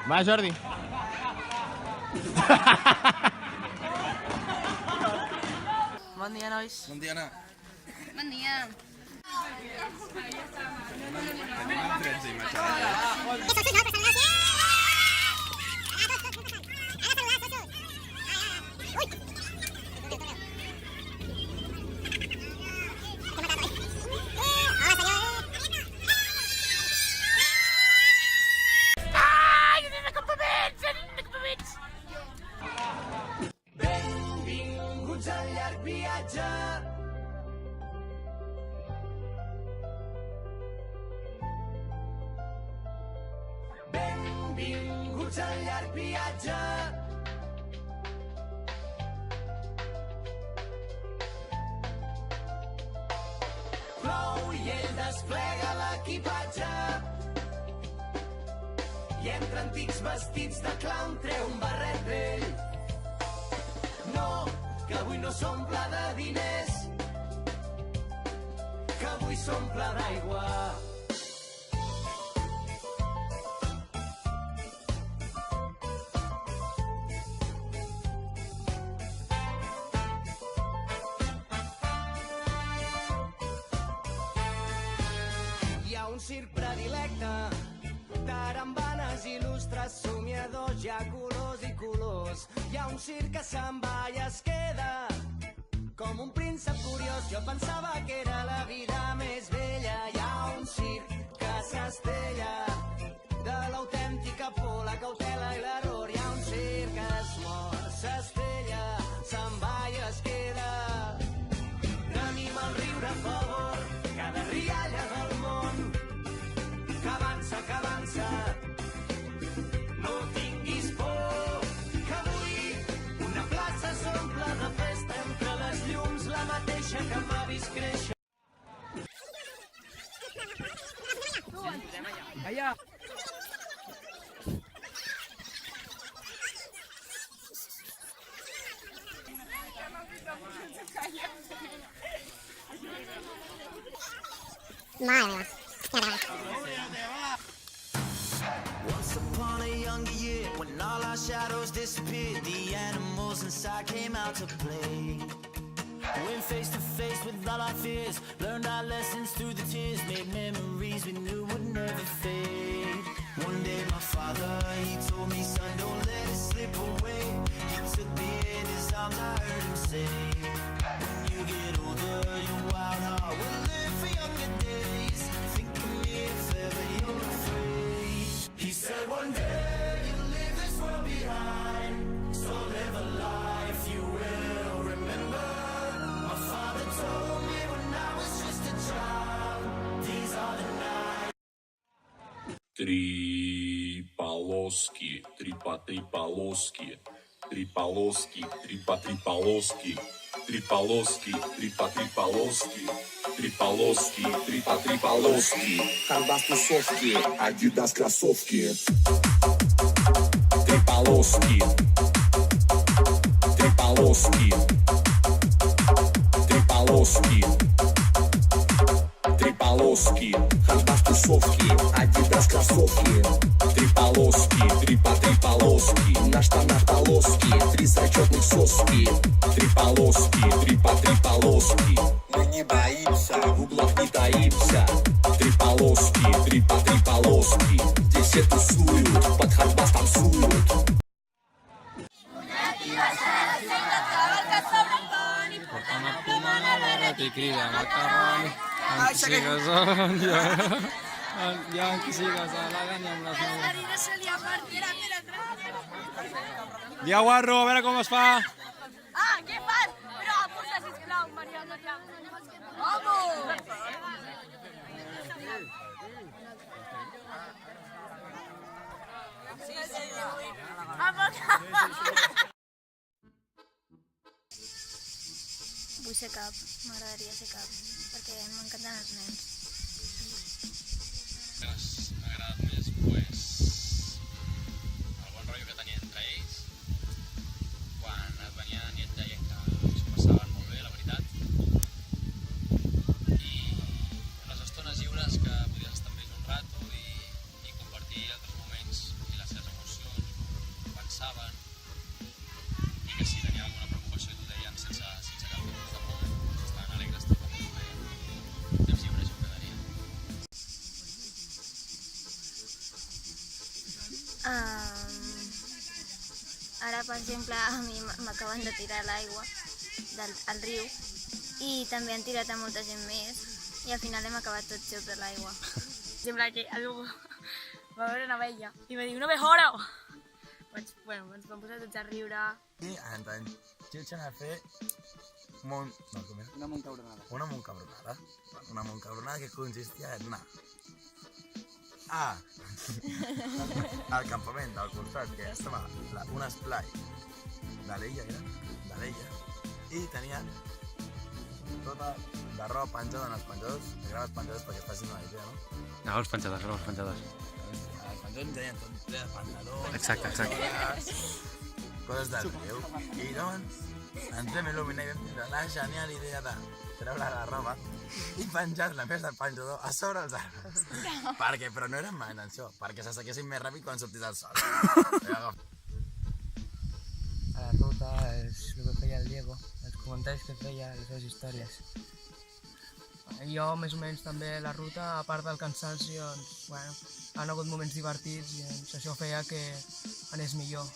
Va, Jordi. Bon dia, nois. Bon dia, Anna. Bon dia. Benvinguts al llarg viatge. Benvinguts al llarg viatge. Plou i ell desplega l'equipatge. I entre antics vestits de clown treu un barret vell. No, que avui no s'omple de diners, que avui s'omple d'aigua. Hi ha un circ predilecte, tarambanes il·lustres, somiadors, hi ha colors i colors. Hi ha un circ que se'n va i es queda com un príncep curiós. Jo pensava que era la vida més bella. Hi ha un circ que s'estella de l'autèntica por, la cautela i l'error. Hi ha un circ que es mor, s'estella, se'n va i es queda. Tenim el riure a favor, cada rialla del món que avança, que avança. No tinguis por, que avui una plaça s'omple de festa entre les llums, la mateixa que m'ha vist créixer. Allà. Madre mía. Once upon a younger year, when all our shadows disappeared, the animals inside came out to play. Went face to face with all our fears, learned our lessons through the tears, made memories we knew would never fade. One day my father, he told me, son, don't let it slip away. He took me in his arms, I heard him say, when you get older, your wild heart will live for younger days. Think of me if ever you're afraid. He said one day you'll leave this world behind, so live a life you will remember. My father told me when I was just a child, these are the nights. Три полоски, три полоски, три полоски, три полоски, три полоски, три полоски, три полоски, три полоски. Хардбас тусовки, Адидас кроссовки. Три полоски, три полоски, три полоски, три полоски. Хардбас тусовки, Адидас кроссовки. Три полоски, три полоски. На штанах полоски, три зачетных соски. Три полоски, три полоски. Мы не боимся, в углах не таимся. Три полоски, три полоски. Здесь все тусуют, под хардбас танцуют. T'hi crida macarroni, amb qui sigues i amb qui sigues elegant i amb les meves. Dia guarro, a veure com es fa. Ah, què fas? Però apuja, sisplau, Maria, no ja. Vamos! Vull ser cap, m'agradaria ser cap, perquè m'encanten els nens. M'ha agradat més, pues, el bon rotllo que tenia entre ells, quan es venien i et deien que s'ho passaven molt bé, la veritat. per exemple, a mi m'acaben de tirar l'aigua al riu i també han tirat a molta gent més i al final hem acabat tots sota l'aigua. Sembla que algú va veure una abella i va dir un ovejoro! Ens vam posar tots a riure. I ens jutgen a fer una moncabronada. Una moncabronada. Una moncabronada que consistia en anar al campament del costat, que estava un esplai de l'illa, i tenien tota la roba penjada en els penjadors, graves penjadors perquè es facin una idea, no? Graves penjadors. Els penjadors tenien tot ple de pantalons, Exacte. coses del riu. I doncs ens vam il·luminar i vam tindre la genial idea de treure la roba i penjar-la més del penjador a sobre els arbres. Però no era mai això, perquè s'assequessin més ràpid quan sortís el sol. A la ruta és el que feia el Diego, els comentaris que feia, les seves històries. Jo, més o menys, també la ruta, a part del cansanci, doncs, han hagut moments divertits i doncs, això feia que anés millor.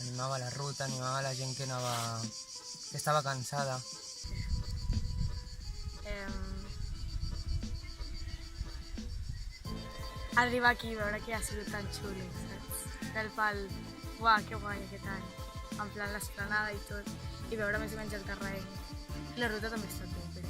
Animava la ruta, animava la gent que estava cansada. Arribar aquí i veure que ha sigut tan xulo, saps? Del pal, uah, que guai aquest any. En plan l'esplanada i tot, i veure més o menys el terreny. La ruta també està tot bé.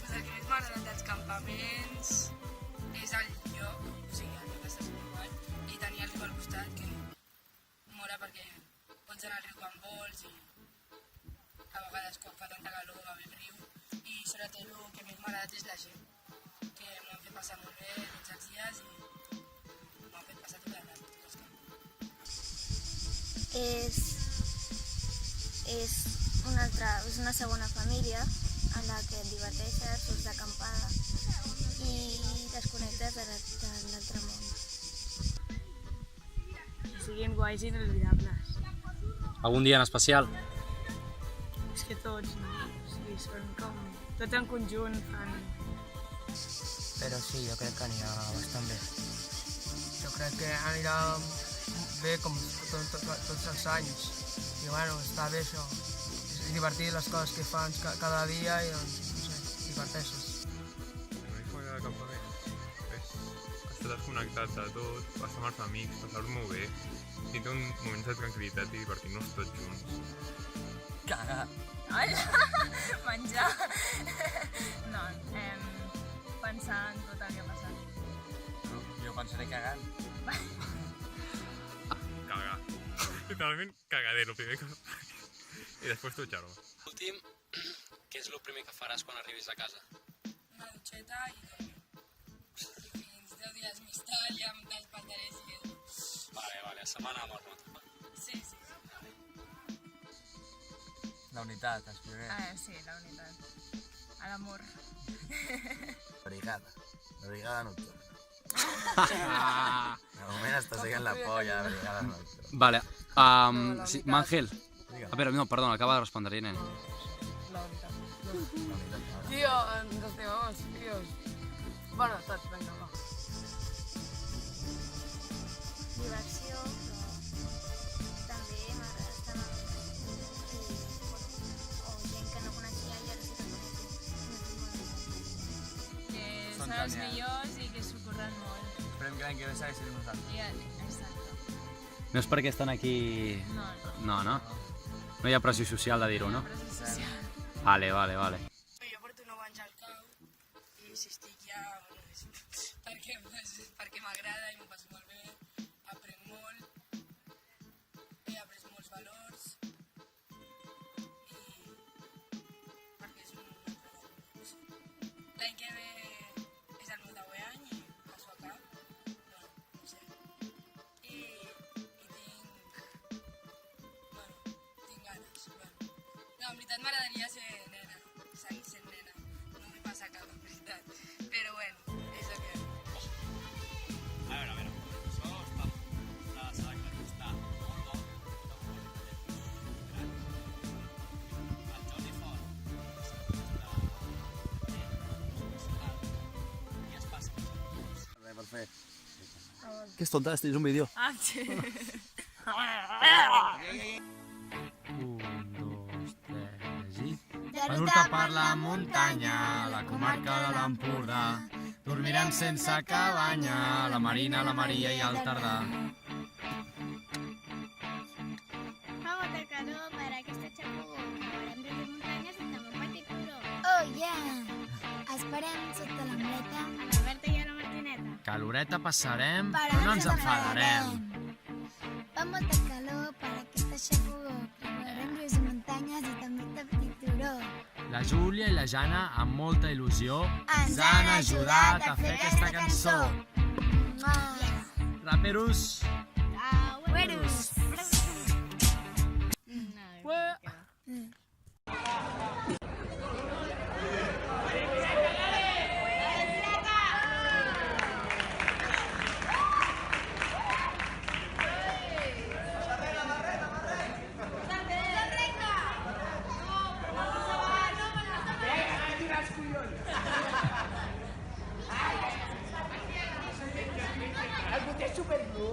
Pues el que més m'ha agradat dels campaments és el lloc, o sigui, el lloc està superguai, i tenir el riu al costat, que mola perquè pots anar al riu quan vols i a vegades quan fa tanta calor va bé el riu. I sobretot el que més m'ha agradat és la gent, que m'ho han fet passar molt bé tots els dies i m'ho han fet passar tot el rato. És una segona família en la que et diverteixes, surts d'acampada i desconnectes de l'altre món. Siguin guais i inolvidables. Algun dia en especial? És que tots, no? O sigui, són com... Tots en conjunt fan... Però sí, jo crec que anirà bastant bé. Jo crec que anirà bé com tots els anys. I bueno, està bé això. És divertit les coses que fans cada dia i doncs, no sé, diverteixes. El més m'agrada del campament és estar desconnectat de tot, passar amb els amics, passar-ho molt bé, tindre un moment de tranquil·litat i divertir-nos tots junts. Cagar. Menjar. No, pensar en tot el que ha passat. Jo pensaré cagant. Cagar. Literalment cagadero, primer que... I després dutxar-ho. Últim, què és el primer que faràs quan arribis a casa? Una dutxeta i dormir. I fins 10 dies més tard ja em despertaré si és. Vale, setmana amb el moto. Sí. La unitat, els primers. Sí, la unitat. A l'amor. La brigada nocturna. De moment està seguint la polla, la brigada nocturna. Vale, sí, Mangel. A veure, no, perdona, acaba de respondre, nen. La unitat. Tío, nos estimamos, tíos. Bueno, tots, venga, va. Diversió, però també m'agrada estar amb amics o gent que no coneixia i ara sí que coneixo. Que són els millors i que s'ho curren molt. Esperem que l'any que ve segueixin nosaltres. Exacte. No és perquè estan aquí... No. No hi ha pressió social de dir-ho, no? Pressió social. Vale. Jo porto 9 anys al cau i si estic ja... perquè m'agrada i m'ho passo molt bé, aprenc molt, he après molts valors i perquè és un altre. L'any que ve és el meu 10è any i passo a cap, no sé, i tinc ganes. No, en veritat m'agradaria ser nena, seguir sent nena, no m'hi passa cap, en veritat, però bueno, és el que és. A veure, això s'ha d'acreditar molt bo. El Jordi Font i es passa. Per fer. Què és tonta? Tens un vídeo? Sí. Un, dos, tres i... Per Urta per la muntanya, la comarca de l'Empordà, dormirem sense cabanya, la Marina, la Maria i el Tardà. Fa molta calor per aquesta xafogó. Farem rius i muntanyes i també un petit turó. Oh, yeah! Esperem sota l'ombreta a l'Alberta i a la Martineta. Caloreta passarem, però no ens enfadarem. Fa molta calor per aquesta xafogó. Farem rius i muntanyes i també un petit turó. La Júlia i la Jana, amb molta il·lusió, Ens han ajudat a fer aquesta cançó. Raperos! Güeros! El boter superglú